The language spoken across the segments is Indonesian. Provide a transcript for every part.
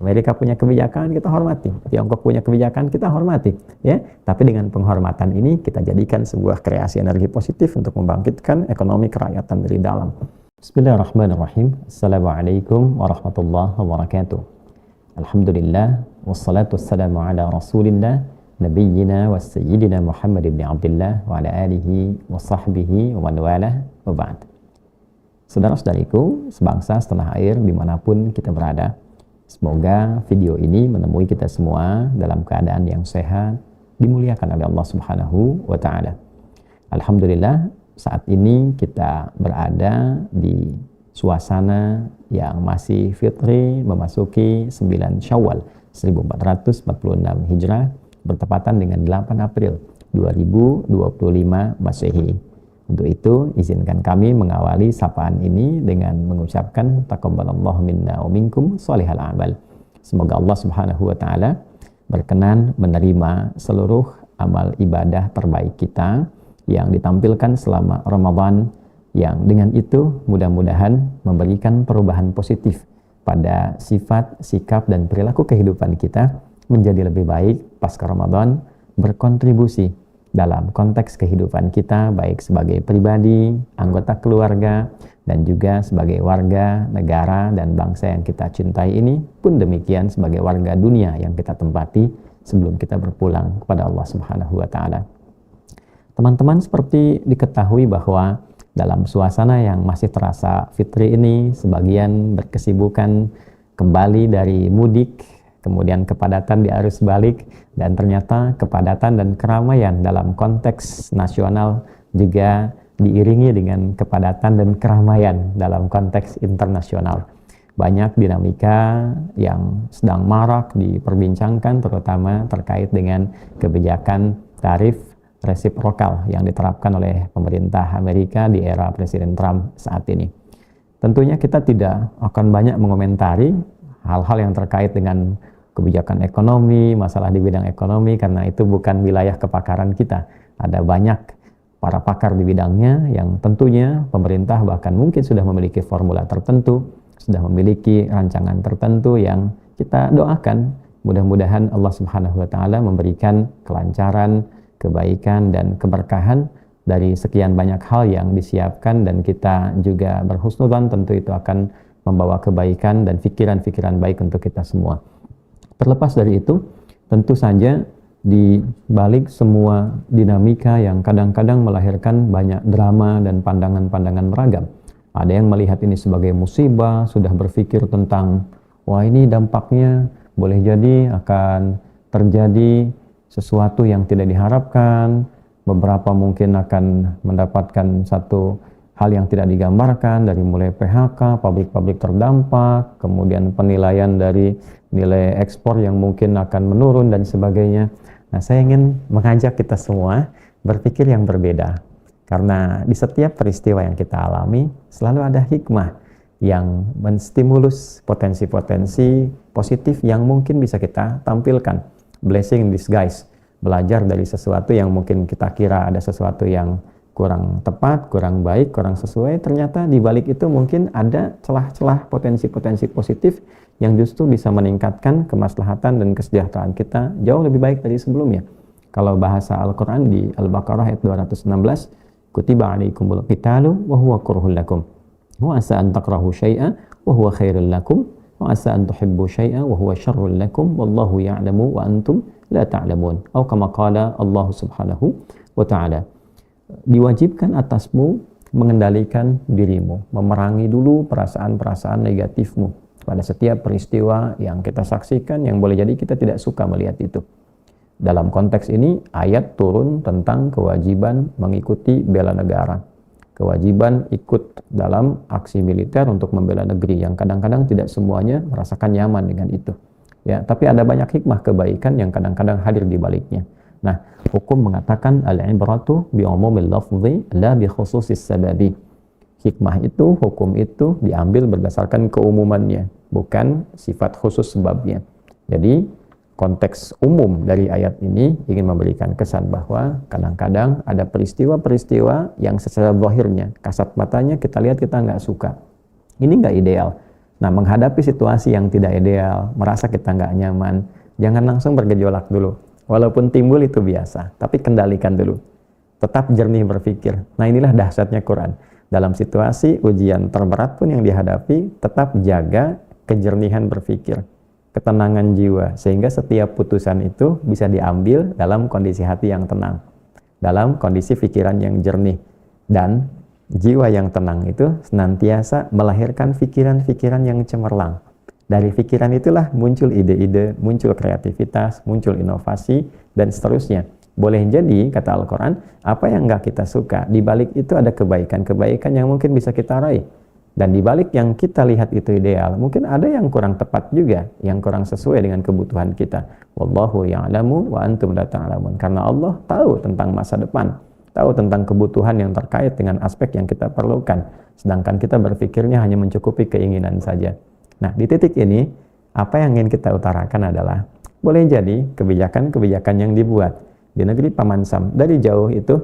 Amerika punya kebijakan, kita hormati. Tiongkok punya kebijakan, kita hormati. Ya, tapi dengan penghormatan ini kita jadikan sebuah kreasi energi positif untuk membangkitkan ekonomi kerakyatan dari dalam. Bismillahirrahmanirrahim. Assalamualaikum warahmatullahi wabarakatuh. Alhamdulillah, wassalatu wassalamu ala rasulillah, nabiyyina wa sayyidina Muhammad ibn Abdullah wa ala alihi wa sahbihi wa man walah wa ba'd. Saudara-saudariku, sebangsa setanah air dimanapun kita berada, semoga video ini menemui kita semua dalam keadaan yang sehat, dimuliakan oleh Allah Subhanahu wa Ta'ala. Alhamdulillah, saat ini kita berada di suasana yang masih fitri, memasuki 9 Syawal 1446 Hijrah, bertepatan dengan 8 April 2025 Masehi. Untuk itu, izinkan kami mengawali sapaan ini dengan mengucapkan taqabbalallahu minna wa minkum shalihal a'mal. Semoga Allah Subhanahu wa Ta'ala berkenan menerima seluruh amal ibadah terbaik kita yang ditampilkan selama Ramadan, yang dengan itu mudah-mudahan memberikan perubahan positif pada sifat, sikap, dan perilaku kehidupan kita menjadi lebih baik pasca Ramadan, berkontribusi dalam konteks kehidupan kita, baik sebagai pribadi, anggota keluarga, dan juga sebagai warga, negara, dan bangsa yang kita cintai ini, pun demikian sebagai warga dunia yang kita tempati sebelum kita berpulang kepada Allah Subhanahu wa Ta'ala. Teman-teman, seperti diketahui bahwa dalam suasana yang masih terasa fitri ini, sebagian berkesibukan kembali dari mudik, kemudian kepadatan di arus balik, dan ternyata kepadatan dan keramaian dalam konteks nasional juga diiringi dengan kepadatan dan keramaian dalam konteks internasional. Banyak dinamika yang sedang marak diperbincangkan, terutama terkait dengan kebijakan tarif resiprokal yang diterapkan oleh pemerintah Amerika di era Presiden Trump saat ini. Tentunya kita tidak akan banyak mengomentari hal-hal yang terkait dengan kebijakan ekonomi, masalah di bidang ekonomi, karena itu bukan wilayah kepakaran kita. Ada banyak para pakar di bidangnya yang tentunya pemerintah bahkan mungkin sudah memiliki formula tertentu, sudah memiliki rancangan tertentu yang kita doakan. Mudah-mudahan Allah Subhanahu wa Ta'ala memberikan kelancaran, kebaikan, dan keberkahan dari sekian banyak hal yang disiapkan, dan kita juga berhusnudzon tentu itu akan membawa kebaikan dan pikiran-pikiran baik untuk kita semua. Terlepas dari itu, tentu saja di balik semua dinamika yang kadang-kadang melahirkan banyak drama dan pandangan-pandangan beragam. Ada yang melihat ini sebagai musibah, sudah berpikir tentang, wah ini dampaknya boleh jadi akan terjadi sesuatu yang tidak diharapkan, beberapa mungkin akan mendapatkan satu hal yang tidak digambarkan, dari mulai PHK, pabrik-pabrik terdampak, kemudian penilaian dari nilai ekspor yang mungkin akan menurun, dan sebagainya. Nah, saya ingin mengajak kita semua berpikir yang berbeda. Karena di setiap peristiwa yang kita alami, selalu ada hikmah yang menstimulus potensi-potensi positif yang mungkin bisa kita tampilkan. Blessing in disguise. Belajar dari sesuatu yang mungkin kita kira ada sesuatu yang kurang tepat, kurang baik, kurang sesuai, ternyata di balik itu mungkin ada celah-celah potensi-potensi positif yang justru bisa meningkatkan kemaslahatan dan kesejahteraan kita jauh lebih baik dari sebelumnya. Kalau bahasa Al-Quran di Al-Baqarah ayat 216, kutiba alaikumul qitalu wa huwa kurhul lakum wa asa an takrahu syai'a wa huwa khairul lakum wa asa an tuhibbu syai'a wa huwa syarrul lakum wallahu ya'lamu wa antum la ta'lamun. Atau kama qala Allah Subhanahu wa Ta'ala. Diwajibkan atasmu mengendalikan dirimu, memerangi dulu perasaan-perasaan negatifmu pada setiap peristiwa yang kita saksikan, yang boleh jadi kita tidak suka melihat itu. Dalam konteks ini, ayat turun tentang kewajiban mengikuti bela negara, kewajiban ikut dalam aksi militer untuk membela negeri, yang kadang-kadang tidak semuanya merasakan nyaman dengan itu. Ya, tapi ada banyak hikmah kebaikan yang kadang-kadang hadir di baliknya. Nah, hukum mengatakan al-ibratu bi umumil lafzi la bi khususis sababi. Hikmah itu, hukum itu diambil berdasarkan keumumannya, bukan sifat khusus sebabnya. Jadi, konteks umum dari ayat ini ingin memberikan kesan bahwa kadang-kadang ada peristiwa-peristiwa yang secara zahirnya, kasat matanya kita lihat kita nggak suka. Ini nggak ideal. Nah, menghadapi situasi yang tidak ideal, merasa kita nggak nyaman, jangan langsung bergejolak dulu. Walaupun timbul itu biasa, tapi kendalikan dulu. Tetap jernih berpikir. Nah, inilah dahsyatnya Quran. Dalam situasi ujian terberat pun yang dihadapi, tetap jaga kejernihan berpikir, ketenangan jiwa, sehingga setiap putusan itu bisa diambil dalam kondisi hati yang tenang, dalam kondisi pikiran yang jernih. Dan jiwa yang tenang itu senantiasa melahirkan pikiran-pikiran yang cemerlang. Dari pikiran itulah muncul ide-ide, muncul kreativitas, muncul inovasi, dan seterusnya. Boleh jadi, kata Al-Quran, apa yang nggak kita suka, di balik itu ada kebaikan-kebaikan yang mungkin bisa kita raih. Dan di balik yang kita lihat itu ideal, mungkin ada yang kurang tepat juga, yang kurang sesuai dengan kebutuhan kita. Wallahu ya'lamu wa antum la ta'lamun. Karena Allah tahu tentang masa depan, tahu tentang kebutuhan yang terkait dengan aspek yang kita perlukan. Sedangkan kita berpikirnya hanya mencukupi keinginan saja. Nah, di titik ini, apa yang ingin kita utarakan adalah, boleh jadi kebijakan-kebijakan yang dibuat di negeri Paman Sam dari jauh itu,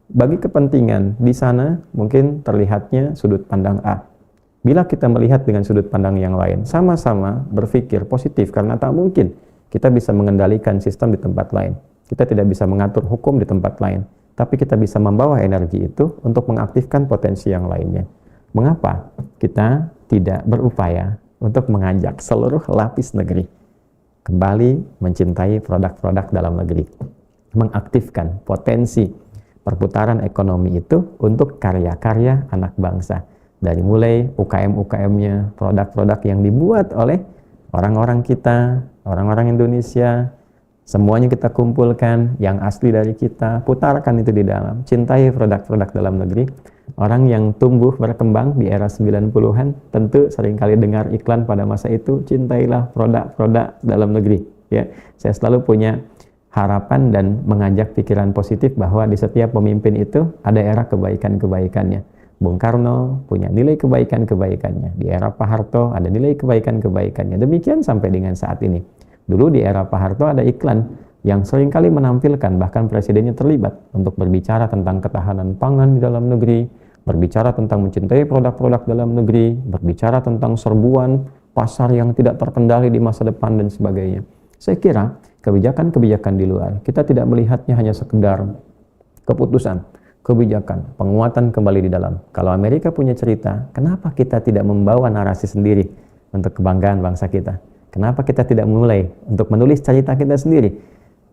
bagi kepentingan di sana mungkin terlihatnya sudut pandang A. Bila kita melihat dengan sudut pandang yang lain, sama-sama berpikir positif, karena tak mungkin kita bisa mengendalikan sistem di tempat lain. Kita tidak bisa mengatur hukum di tempat lain, tapi kita bisa membawa energi itu untuk mengaktifkan potensi yang lainnya. Mengapa kita tidak berupaya untuk mengajak seluruh lapis negeri kembali mencintai produk-produk dalam negeri, mengaktifkan potensi perputaran ekonomi itu untuk karya-karya anak bangsa, dari mulai UKM-UKM-nya, produk-produk yang dibuat oleh orang-orang kita, orang-orang Indonesia, semuanya kita kumpulkan, yang asli dari kita, putarkan itu di dalam, cintai produk-produk dalam negeri. Orang yang tumbuh berkembang di era 90-an tentu seringkali dengar iklan pada masa itu, cintailah produk-produk dalam negeri. Ya, saya selalu punya harapan dan mengajak pikiran positif bahwa di setiap pemimpin itu ada era kebaikan-kebaikannya. Bung Karno punya nilai kebaikan-kebaikannya. Di era Pak Harto ada nilai kebaikan-kebaikannya. Demikian sampai dengan saat ini. Dulu di era Pak Harto ada iklan yang seringkali menampilkan, bahkan presidennya terlibat untuk berbicara tentang ketahanan pangan di dalam negeri, berbicara tentang mencintai produk-produk dalam negeri, berbicara tentang serbuan pasar yang tidak terkendali di masa depan dan sebagainya. Saya kira kebijakan-kebijakan di luar, kita tidak melihatnya hanya sekedar keputusan, kebijakan, penguatan kembali di dalam. Kalau Amerika punya cerita, kenapa kita tidak membawa narasi sendiri untuk kebanggaan bangsa kita? Kenapa kita tidak mulai untuk menulis cerita kita sendiri?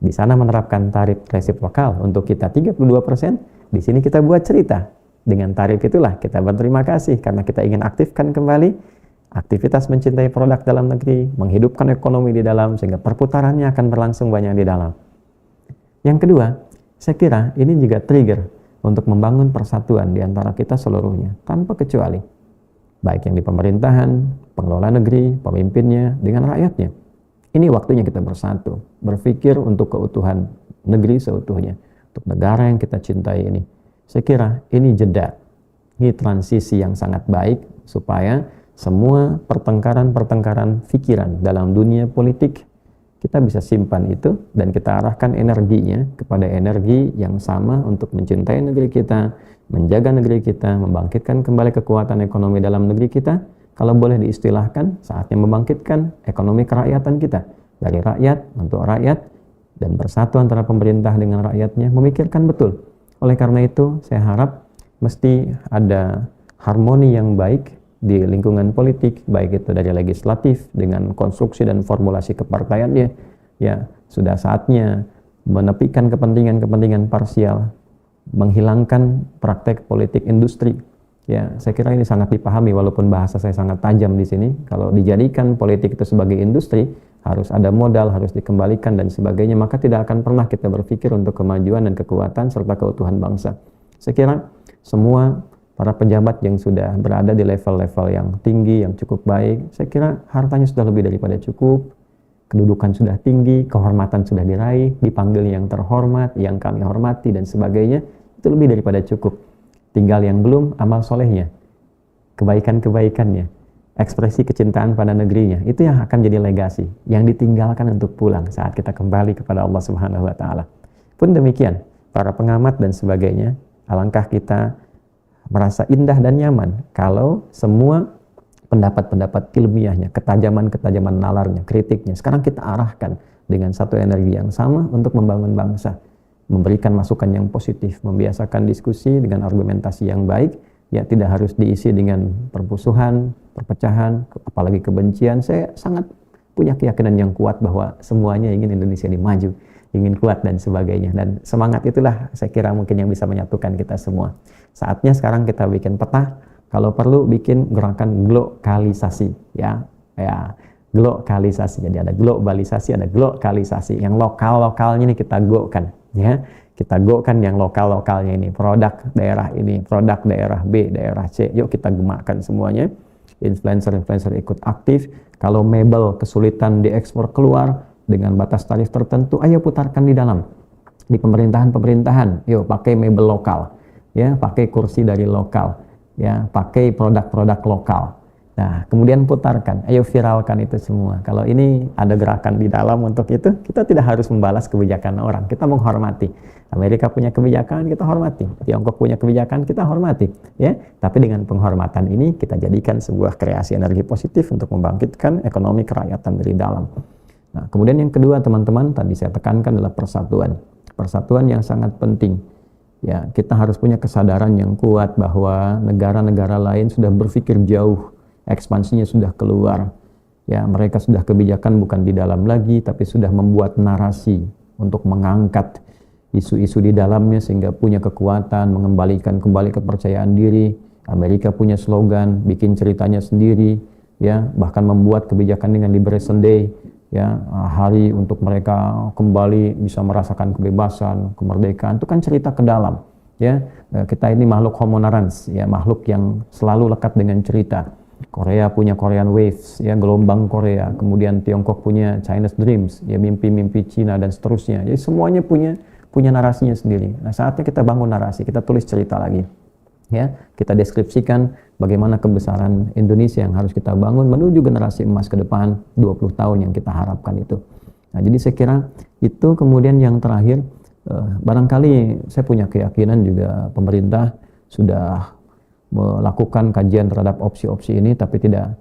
Di sana menerapkan tarif resiprokal untuk kita 32%, di sini kita buat cerita. Dengan tarif itulah kita berterima kasih karena kita ingin aktifkan kembali aktivitas mencintai produk dalam negeri, menghidupkan ekonomi di dalam, sehingga perputarannya akan berlangsung banyak di dalam. Yang kedua, saya kira ini juga trigger untuk membangun persatuan di antara kita seluruhnya, tanpa kecuali. Baik yang di pemerintahan, pengelola negeri, pemimpinnya, dengan rakyatnya. Ini waktunya kita bersatu, berpikir untuk keutuhan negeri seutuhnya, untuk negara yang kita cintai ini. Saya kira ini jeda, ini transisi yang sangat baik, supaya semua pertengkaran-pertengkaran pikiran dalam dunia politik kita bisa simpan itu dan kita arahkan energinya kepada energi yang sama untuk mencintai negeri kita, menjaga negeri kita, membangkitkan kembali kekuatan ekonomi dalam negeri kita. Kalau boleh diistilahkan, saatnya membangkitkan ekonomi kerakyatan kita, dari rakyat untuk rakyat, dan bersatu antara pemerintah dengan rakyatnya, memikirkan betul. Oleh karena itu, saya harap mesti ada harmoni yang baik di lingkungan politik, baik itu dari legislatif dengan konstruksi dan formulasi kepartaiannya. Ya, sudah saatnya menepikan kepentingan-kepentingan parsial, menghilangkan praktek politik industri. Ya, saya kira ini sangat dipahami, walaupun bahasa saya sangat tajam di sini. Kalau dijadikan politik itu sebagai industri, harus ada modal, harus dikembalikan dan sebagainya, maka tidak akan pernah kita berpikir untuk kemajuan dan kekuatan serta keutuhan bangsa. Saya kira semua para pejabat yang sudah berada di level-level yang tinggi, yang cukup baik, saya kira hartanya sudah lebih daripada cukup, kedudukan sudah tinggi, kehormatan sudah diraih, dipanggil yang terhormat, yang kami hormati dan sebagainya, itu lebih daripada cukup. Tinggal yang belum, amal solehnya, kebaikan-kebaikannya, ekspresi kecintaan pada negerinya, itu yang akan jadi legasi, yang ditinggalkan untuk pulang saat kita kembali kepada Allah Subhanahu wa Ta'ala. Pun demikian, para pengamat dan sebagainya, alangkah kita merasa indah dan nyaman kalau semua pendapat-pendapat ilmiahnya, ketajaman-ketajaman nalarnya, kritiknya. Sekarang kita arahkan dengan satu energi yang sama untuk membangun bangsa, memberikan masukan yang positif, membiasakan diskusi dengan argumentasi yang baik, ya tidak harus diisi dengan permusuhan, perpecahan, apalagi kebencian. Saya sangat punya keyakinan yang kuat bahwa semuanya ingin Indonesia ini maju, ingin kuat dan sebagainya. Dan semangat itulah saya kira mungkin yang bisa menyatukan kita semua. Saatnya sekarang kita bikin peta, kalau perlu bikin gerakan globalisasi, ya globalisasi. Jadi ada globalisasi, ada globalisasi. Yang lokal-lokalnya ini kita go-kan, ya. Kita go-kan yang lokal-lokalnya ini, produk daerah ini, produk daerah B, daerah C. Yuk kita gemakan semuanya. Influencer-influencer ikut aktif. Kalau mebel kesulitan diekspor keluar dengan batas tarif tertentu, ayo putarkan di dalam. Di pemerintahan-pemerintahan, yuk pakai mebel lokal, ya, pakai kursi dari lokal, ya, pakai produk-produk lokal. Nah, kemudian putarkan, ayo viralkan itu semua. Kalau ini ada gerakan di dalam untuk itu, kita tidak harus membalas kebijakan orang, kita menghormati. Amerika punya kebijakan, kita hormati. Tiongkok punya kebijakan, kita hormati, ya. Tapi dengan penghormatan ini kita jadikan sebuah kreasi energi positif untuk membangkitkan ekonomi kerakyatan dari dalam. Nah, kemudian yang kedua teman-teman, tadi saya tekankan adalah persatuan. Persatuan yang sangat penting. Ya, kita harus punya kesadaran yang kuat bahwa negara-negara lain sudah berpikir jauh, ekspansinya sudah keluar. Ya, mereka sudah kebijakan bukan di dalam lagi, tapi sudah membuat narasi untuk mengangkat isu-isu di dalamnya sehingga punya kekuatan, mengembalikan kembali kepercayaan diri. Amerika punya slogan, bikin ceritanya sendiri, ya, bahkan membuat kebijakan dengan Liberation Day, ya, hari untuk mereka kembali bisa merasakan kebebasan, kemerdekaan. Itu kan cerita ke dalam, ya. Kita ini makhluk homo narans, ya, makhluk yang selalu lekat dengan cerita. Korea punya Korean Waves, ya, gelombang Korea. Kemudian Tiongkok punya Chinese Dreams, ya, mimpi-mimpi Cina dan seterusnya. Jadi semuanya punya narasinya sendiri. Nah, saatnya kita bangun narasi, kita tulis cerita lagi, ya, kita deskripsikan bagaimana kebesaran Indonesia yang harus kita bangun menuju generasi emas ke depan 20 tahun yang kita harapkan itu. Nah, jadi saya kira itu. Kemudian yang terakhir, barangkali saya punya keyakinan juga pemerintah sudah melakukan kajian terhadap opsi-opsi ini, tapi tidak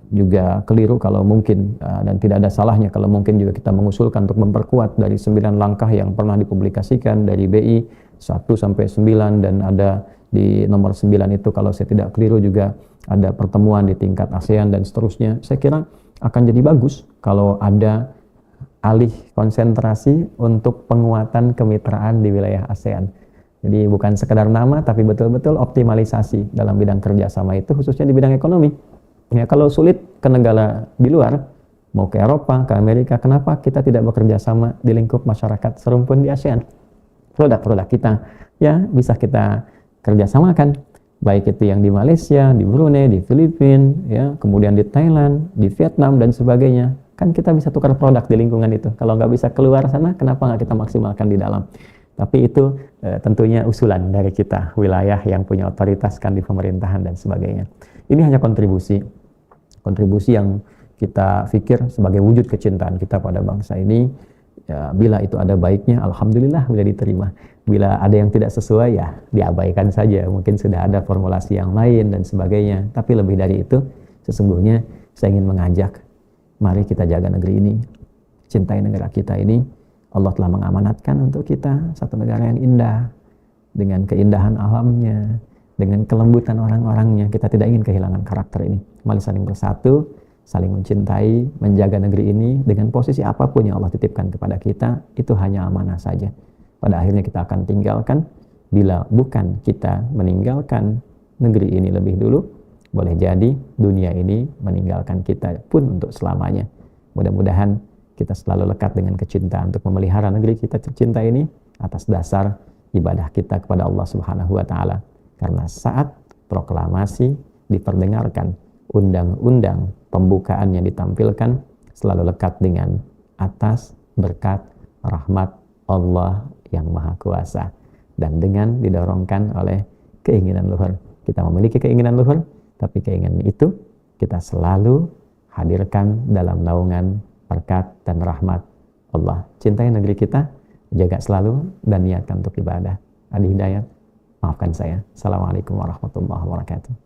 juga keliru kalau mungkin, dan tidak ada salahnya kalau mungkin juga kita mengusulkan untuk memperkuat dari 9 langkah yang pernah dipublikasikan dari BI 1 sampai 9, dan ada di nomor 9 itu kalau saya tidak keliru juga ada pertemuan di tingkat ASEAN dan seterusnya. Saya kira akan jadi bagus kalau ada alih konsentrasi untuk penguatan kemitraan di wilayah ASEAN. Jadi bukan sekedar nama, tapi betul-betul optimalisasi dalam bidang kerjasama itu, khususnya di bidang ekonomi. Ya, kalau sulit ke negara di luar, mau ke Eropa, ke Amerika, kenapa kita tidak bekerja sama di lingkup masyarakat serumpun di ASEAN? Produk-produk kita, ya, bisa kita kerjasamakan, baik itu yang di Malaysia, di Brunei, di Filipina, ya, kemudian di Thailand, di Vietnam dan sebagainya. Kan kita bisa tukar produk di lingkungan itu. Kalau nggak bisa keluar sana, kenapa nggak kita maksimalkan di dalam? Tapi itu tentunya usulan dari kita, wilayah yang punya otoritas kan di pemerintahan dan sebagainya. Ini hanya kontribusi yang kita pikir sebagai wujud kecintaan kita pada bangsa ini. Ya, bila itu ada baiknya, alhamdulillah, bila diterima. Bila ada yang tidak sesuai, ya diabaikan saja. Mungkin sudah ada formulasi yang lain dan sebagainya. Tapi lebih dari itu, sesungguhnya saya ingin mengajak, mari kita jaga negeri ini, cintai negara kita ini. Allah telah mengamanatkan untuk kita satu negara yang indah, dengan keindahan alamnya, dengan kelembutan orang-orangnya. Kita tidak ingin kehilangan karakter ini. Mari saling bersatu, saling mencintai, menjaga negeri ini dengan posisi apapun yang Allah titipkan kepada kita. Itu hanya amanah saja. Pada akhirnya kita akan tinggalkan. Bila bukan kita meninggalkan negeri ini lebih dulu, boleh jadi dunia ini meninggalkan kita pun untuk selamanya. Mudah-mudahan kita selalu lekat dengan kecintaan untuk memelihara negeri kita tercinta ini atas dasar ibadah kita kepada Allah Subhanahu wa Ta'ala. Karena saat proklamasi diperdengarkan, undang-undang pembukaan yang ditampilkan selalu lekat dengan atas berkat rahmat Allah yang Maha Kuasa, dan dengan didorongkan oleh keinginan luhur. Kita memiliki keinginan luhur, tapi keinginan itu kita selalu hadirkan dalam naungan berkat dan rahmat Allah. Cintai negeri kita, jaga selalu, dan niatkan untuk ibadah. Adi Hidayat, maafkan saya. Assalamualaikum warahmatullahi wabarakatuh.